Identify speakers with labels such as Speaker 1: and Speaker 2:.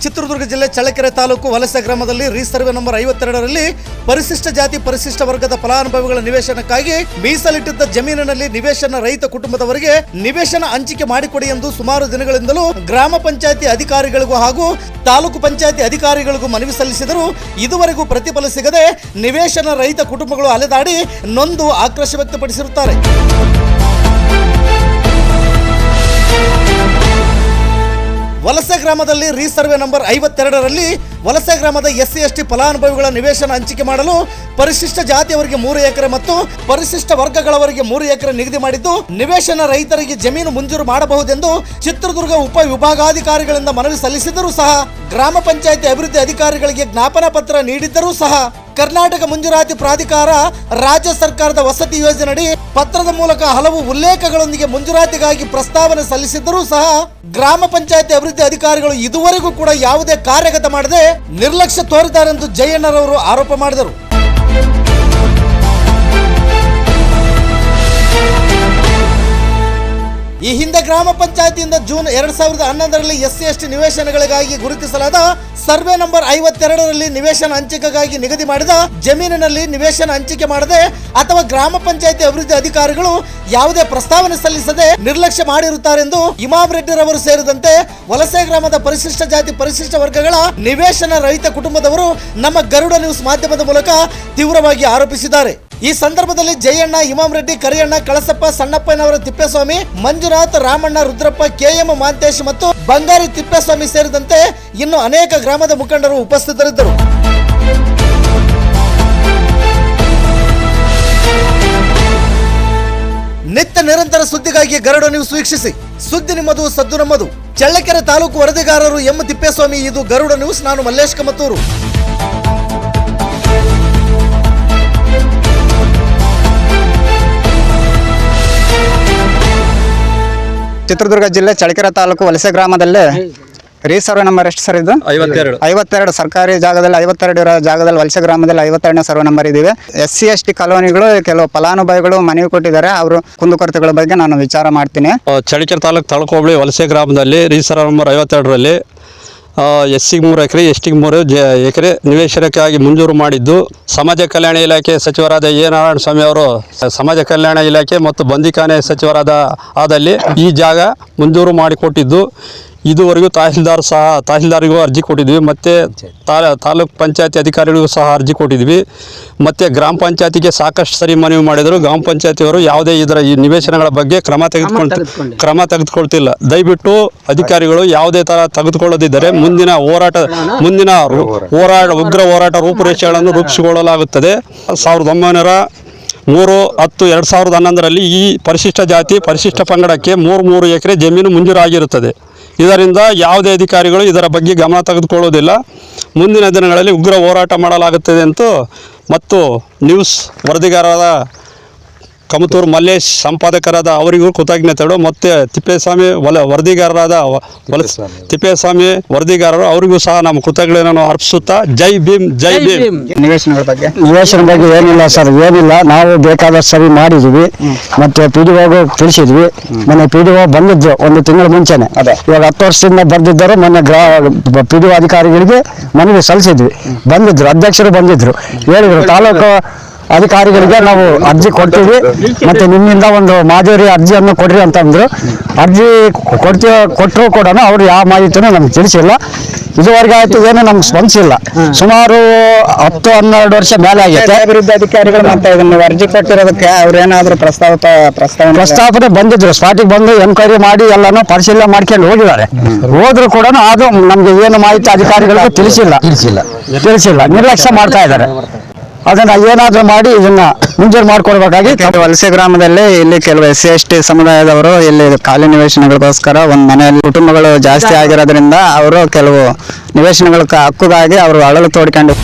Speaker 1: ಚಿತ್ರದುರ್ಗ ಜಿಲ್ಲೆ ಚಳ್ಳಕೆರೆ ತಾಲೂಕು ವಲಸೆ ಗ್ರಾಮದಲ್ಲಿ ರೀಸರ್ವೆ ನಂಬರ್ 52ರಲ್ಲಿ ಪರಿಶಿಷ್ಟ ಜಾತಿ ಪರಿಶಿಷ್ಟ ವರ್ಗದ ಫಲಾನುಭವಿಗಳ ನಿವೇಶನಕ್ಕಾಗಿ ಮೀಸಲಿಟ್ಟಿದ್ದ ಜಮೀನಿನಲ್ಲಿ ನಿವೇಶನ ರಹಿತ ಕುಟುಂಬದವರಿಗೆ ನಿವೇಶನ ಹಂಚಿಕೆ ಮಾಡಿಕೊಡಿ ಎಂದು ಸುಮಾರು ದಿನಗಳಿಂದಲೂ ಗ್ರಾಮ ಪಂಚಾಯತಿ ಅಧಿಕಾರಿಗಳಿಗೂ ಹಾಗೂ ತಾಲೂಕು ಪಂಚಾಯತಿ ಅಧಿಕಾರಿಗಳಿಗೂ ಮನವಿ ಸಲ್ಲಿಸಿದರೂ ಇದುವರೆಗೂ ಪ್ರತಿಫಲ ಸಿಗದೆ ನಿವೇಶನ ರಹಿತ ಕುಟುಂಬಗಳು ಅಲೆದಾಡಿ ನೊಂದು ಆಕ್ರೋಶ ವ್ಯಕ್ತಪಡಿಸಿರುತ್ತಾರೆ. ವಲಸೆ ಗ್ರಾಮದಲ್ಲಿ ರೀಸರ್ವೆ ನಂಬರ್ 52ರಲ್ಲಿ ವಲಸೆ ಗ್ರಾಮದ SC/ST ಫಲಾನುಭವಿಗಳ ನಿವೇಶನ ಹಂಚಿಕೆ ಮಾಡಲು ಪರಿಶಿಷ್ಟ ಜಾತಿಯವರಿಗೆ 3 ಎಕರೆ ಮತ್ತು ಪರಿಶಿಷ್ಟ ವರ್ಗಗಳವರಿಗೆ 3 ಎಕರೆ ನಿಗದಿ ಮಾಡಿದ್ದು ನಿವೇಶನ ರಹಿತರಿಗೆ ಜಮೀನು ಮಂಜೂರು ಮಾಡಬಹುದೆಂದು ಚಿತ್ರದುರ್ಗ ಉಪ ವಿಭಾಗಾಧಿಕಾರಿಗಳಿಂದ ಮನವಿ ಸಲ್ಲಿಸಿದರೂ ಸಹ ಗ್ರಾಮ ಪಂಚಾಯತಿ ಅಭಿವೃದ್ಧಿ ಅಧಿಕಾರಿಗಳಿಗೆ ಜ್ಞಾಪನಾ ಪತ್ರ ನೀಡಿದ್ದರೂ ಸಹ ಕರ್ನಾಟಕ ಮಂಜೂರಾತಿ ಪ್ರಾಧಿಕಾರ ರಾಜ್ಯ ಸರ್ಕಾರದ ವಸತಿ ಯೋಜನೆಯಡಿ ಪತ್ರದ ಮೂಲಕ ಹಲವು ಉಲ್ಲೇಖಗಳೊಂದಿಗೆ ಮಂಜೂರಾತಿಗಾಗಿ ಪ್ರಸ್ತಾವನೆ ಸಲ್ಲಿಸಿದ್ದರೂ ಸಹ ಗ್ರಾಮ ಪಂಚಾಯತಿ ಅಭಿವೃದ್ಧಿ ಅಧಿಕಾರಿಗಳು ಇದುವರೆಗೂ ಕೂಡ ಯಾವುದೇ ಕಾರ್ಯಗತ ಮಾಡದೆ ನಿರ್ಲಕ್ಷ್ಯ ತೋರಿದ್ದಾರೆಂದು ಜಯಣ್ಣರವರು ಆರೋಪ ಮಾಡಿದರು. ಈ ಹಿಂದೆ ಗ್ರಾಮ ಪಂಚಾಯತಿಯಿಂದ ಜೂನ್ 2011ರಲ್ಲಿ SC/ST ನಿವೇಶನಗಳಿಗಾಗಿ ಗುರುತಿಸಲಾದ ಸರ್ವೆ ನಂಬರ್ 52ರಲ್ಲಿ ನಿವೇಶನ ಹಂಚಿಕೆಗಾಗಿ ನಿಗದಿ ಮಾಡಿದ ಜಮೀನಿನಲ್ಲಿ ನಿವೇಶನ ಹಂಚಿಕೆ ಮಾಡದೆ ಅಥವಾ ಗ್ರಾಮ ಪಂಚಾಯತಿ ಅಭಿವೃದ್ಧಿ ಅಧಿಕಾರಿಗಳು ಯಾವುದೇ ಪ್ರಸ್ತಾವನೆ ಸಲ್ಲಿಸದೆ ನಿರ್ಲಕ್ಷ್ಯ ಮಾಡಿರುತ್ತಾರೆಂದು ಇಮಾಮ್ ರೆಡ್ಡಿರವರು ಸೇರಿದಂತೆ ವಲಸೆ ಗ್ರಾಮದ ಪರಿಶಿಷ್ಟ ಜಾತಿ ಪರಿಶಿಷ್ಟ ವರ್ಗಗಳ ನಿವೇಶನ ರಹಿತ ಕುಟುಂಬದವರು ನಮ್ಮ ಗರುಡ ನ್ಯೂಸ್ ಮಾಧ್ಯಮದ ಮೂಲಕ ತೀವ್ರವಾಗಿ ಆರೋಪಿಸಿದ್ದಾರೆ. ಈ ಸಂದರ್ಭದಲ್ಲಿ ಜಯಣ್ಣ, ಇಮಾಮ್ ರೆಡ್ಡಿ, ಕರಿಯಣ್ಣ, ಕಳಸಪ್ಪ, ಸಣ್ಣಪ್ಪನವರ ತಿಪ್ಪೇಸ್ವಾಮಿ, ಮಂಜುನಾಥ್, ರಾಮಣ್ಣ, ರುದ್ರಪ್ಪ, KM ಮಾಂತೇಶ್ ಮತ್ತು ಬಂಗಾರಿ ತಿಪ್ಪೇಸ್ವಾಮಿ ಸೇರಿದಂತೆ ಇನ್ನು ಅನೇಕ ಗ್ರಾಮದ ಮುಖಂಡರು ಉಪಸ್ಥಿತರಿದ್ದರು. ನಿತ್ಯ ನಿರಂತರ ಸುದ್ದಿಗಾಗಿ ಗರುಡ ನ್ಯೂಸ್ ವೀಕ್ಷಿಸಿ. ಸುದ್ದಿ ನಿಮ್ಮದು, ಸದ್ದು ನಮ್ಮದು. ಚಳ್ಳಕೆರೆ ತಾಲೂಕು ವರದಿಗಾರರು M ತಿಪ್ಪೇಸ್ವಾಮಿ. ಇದು ಗರುಡ ನ್ಯೂಸ್. ನಾನು ಮಲ್ಲೇಶ್ ಕಮತೂರು.
Speaker 2: ಚಿತ್ರದುರ್ಗ ಜಿಲ್ಲೆ ಚಳ್ಳಕೆರೆ ತಾಲೂಕು ವಲಸೆ ಗ್ರಾಮದಲ್ಲಿ ರೀಸರ್ವೆ ನಂಬರ್ ಎಷ್ಟು ಸರ್ ಇದು? 52 ಸರ್ಕಾರಿ ಜಾಗದಲ್ಲಿ 52 ಇರೋ ಜಾಗದಲ್ಲಿ ವಲಸೆ ಗ್ರಾಮದಲ್ಲಿ 52ನೇ ಸರ್ವೆ ನಂಬರ್ ಇದ್ದೀವಿ. SC/ST ಕಾಲೋನಿಗಳು ಕೆಲವು ಫಲಾನುಭವಿಗಳು ಮನವಿ ಕೊಟ್ಟಿದ್ದಾರೆ. ಅವರು ಕುಂದುಕೊರತೆಗಳ ಬಗ್ಗೆ ನಾನು ವಿಚಾರ ಮಾಡ್ತೀನಿ.
Speaker 3: ಚಳ್ಳಕೆರೆ ತಾಲೂಕು ತಳಕು ಹೋಬಳಿ ವಲಸೆ ಗ್ರಾಮದಲ್ಲಿ ರೀಸರ್ವೆ ನಂಬರ್ 52ರಲ್ಲಿ SC 3 ಎಕರೆ ST 3 ಎಕರೆ ನಿವೇಶನಕ್ಕಾಗಿ ಮಂಜೂರು ಮಾಡಿದ್ದು ಸಮಾಜ ಕಲ್ಯಾಣ ಇಲಾಖೆ ಸಚಿವರಾದ ಎ ನಾರಾಯಣ ಸ್ವಾಮಿ ಅವರು ಸಮಾಜ ಕಲ್ಯಾಣ ಇಲಾಖೆ ಮತ್ತು ಬಂದಿಖಾನೆ ಸಚಿವರಾದ ಆದಲ್ಲಿ ಈ ಜಾಗ ಮಂಜೂರು ಮಾಡಿಕೊಟ್ಟಿದ್ದು ಇದುವರೆಗೂ ತಹಸೀಲ್ದಾರ್ಗೂ ಅರ್ಜಿ ಕೊಟ್ಟಿದ್ವಿ, ಮತ್ತು ತಾಲೂಕು ಪಂಚಾಯತಿ ಅಧಿಕಾರಿಗಳಿಗೂ ಸಹ ಅರ್ಜಿ ಕೊಟ್ಟಿದ್ವಿ, ಮತ್ತು ಗ್ರಾಮ ಪಂಚಾಯತಿಗೆ ಸಾಕಷ್ಟು ಸರಿ ಮನವಿ ಮಾಡಿದರು. ಗ್ರಾಮ ಪಂಚಾಯತಿಯವರು ಯಾವುದೇ ಈ ನಿವೇಶನಗಳ ಬಗ್ಗೆ ಕ್ರಮ ತೆಗೆದುಕೊಳ್ತಿಲ್ಲ. ದಯವಿಟ್ಟು ಅಧಿಕಾರಿಗಳು ಯಾವುದೇ ಥರ ತೆಗೆದುಕೊಳ್ಳದಿದ್ದರೆ ಮುಂದಿನ ಉಗ್ರ ಹೋರಾಟ ರೂಪುರೇಷೆಗಳನ್ನು ರೂಪಿಸಿಕೊಳ್ಳಲಾಗುತ್ತದೆ. 1903-10-2011ರಲ್ಲಿ ಈ ಪರಿಶಿಷ್ಟ ಜಾತಿ ಪರಿಶಿಷ್ಟ ಪಂಗಡಕ್ಕೆ 3 ಎಕರೆ ಜಮೀನು ಮಂಜೂರಾಗಿರುತ್ತದೆ. ಇದರಿಂದ ಯಾವುದೇ ಅಧಿಕಾರಿಗಳು ಇದರ ಬಗ್ಗೆ ಗಮನ ತೆಗೆದುಕೊಳ್ಳುವುದಿಲ್ಲ. ಮುಂದಿನ ದಿನಗಳಲ್ಲಿ ಉಗ್ರ ಹೋರಾಟ ಮಾಡಲಾಗುತ್ತದೆ ಮತ್ತು ನ್ಯೂಸ್ ವರದಿಗಾರರಾದ ಕಮತೂರು ಮಲ್ಲೇಶ್, ಸಂಪಾದಕರಾದ ಅವರಿಗೂ ಕೃತಜ್ಞತೆಗಳು, ಮತ್ತು ತಿಪ್ಪೇಸ್ವಾಮಿ ತಿಪ್ಪೇಸ್ವಾಮಿ ವರದಿಗಾರರು ಅವರಿಗೂ ಸಹ ನಮ್ಮ ಕೃತಜ್ಞತೆಯನ್ನು ಅರ್ಪಿಸುತ್ತಾ ಜೈ ಭೀಮ್ ಜೈ ಭೀಮ್.
Speaker 2: ನಿವೇಶನ
Speaker 4: ಬಗ್ಗೆ ಏನಿಲ್ಲ ಸರ್, ಏನಿಲ್ಲ. ನಾವು ಬೇಕಾದಷ್ಟು ಸರಿ ಮಾಡಿದ್ವಿ, ಮತ್ತೆ PDO ತಿಳಿಸಿದ್ವಿ. ಮೊನ್ನೆ PDO ಬಂದಿದ್ರು 1 ತಿಂಗಳ ಮುಂಚೆನೆ. ಇವಾಗ 10 ವರ್ಷದಿಂದ ಬರ್ದಿದ್ದರು. ಮೊನ್ನೆ PDO ಅಧಿಕಾರಿಗಳಿಗೆ ಮನವಿ ಸಲ್ಲಿಸಿದ್ವಿ, ಬಂದಿದ್ರು, ಅಧ್ಯಕ್ಷರು ಬಂದಿದ್ರು, ಹೇಳಿದ್ರು ತಾಲೂಕು ಅಧಿಕಾರಿಗಳಿಗೆ ನಾವು ಅರ್ಜಿ ಕೊಡ್ತೀವಿ, ಮತ್ತೆ ನಿಮ್ಮಿಂದ ಒಂದು ಮಾದರಿ ಅರ್ಜಿಯನ್ನು ಕೊಡ್ರಿ ಅಂತಂದ್ರು. ಅರ್ಜಿ ಕೊಟ್ಟರು ಕೂಡ ಅವರು ಯಾವ ಮಾಹಿತಿನೂ ನಮ್ಗೆ ತಿಳಿಸಿಲ್ಲ. ಇದುವರೆಗೆ ಆಯ್ತು, ಏನು ನಮ್ಗೆ ಸ್ಪಂದಿಸಿಲ್ಲ. ಸುಮಾರು 10-12 ವರ್ಷ ಮೇಲೆ ಆಗೈತೆ.
Speaker 2: ಅಭಿವೃದ್ಧಿ ಅಧಿಕಾರಿಗಳು ಮತ್ತೆ ಇದನ್ನು ಅರ್ಜಿ ಕೊಟ್ಟಿರೋದಕ್ಕೆ ಅವ್ರೇನಾದ್ರೂ
Speaker 4: ಪ್ರಸ್ತಾವನೆ ಬಂದಿದ್ರು. ಸ್ಪಾಟಿಗೆ ಬಂದು ಎನ್ಕ್ವೈರಿ ಮಾಡಿ ಎಲ್ಲಾನು ಪರಿಶೀಲನೆ ಮಾಡ್ಕೊಂಡು ಹೋದ್ರು ಕೂಡ ಅದು ನಮ್ಗೆ ಏನು ಮಾಹಿತಿ ಅಧಿಕಾರಿಗಳಿಗೂ ತಿಳಿಸಿಲ್ಲ. ನಿರ್ಲಕ್ಷ್ಯ ಮಾಡ್ತಾ ಇದ್ದಾರೆ. ಅದನ್ನ ಏನಾದ್ರೂ ಮಾಡಿ ಇದನ್ನ ಮುಂಜೂರು ಮಾಡ್ಕೊಡ್ಬೇಕಾಗಿ.
Speaker 2: ವಲಸೆ ಗ್ರಾಮದಲ್ಲಿ ಇಲ್ಲಿ ಕೆಲವು SC/ST ಸಮುದಾಯದವರು ಇಲ್ಲಿ ಖಾಲಿ ನಿವೇಶನಗಳಿಗೋಸ್ಕರ ಒಂದು ಮನೆಯಲ್ಲಿ ಕುಟುಂಬಗಳು ಜಾಸ್ತಿ ಆಗಿರೋದ್ರಿಂದ ಅವರು ಕೆಲವು ನಿವೇಶನಗಳ ಹಕ್ಕುಗಾಗಿ ಅವರು ಅಳಲು ತೋಡ್ಕೊಂಡು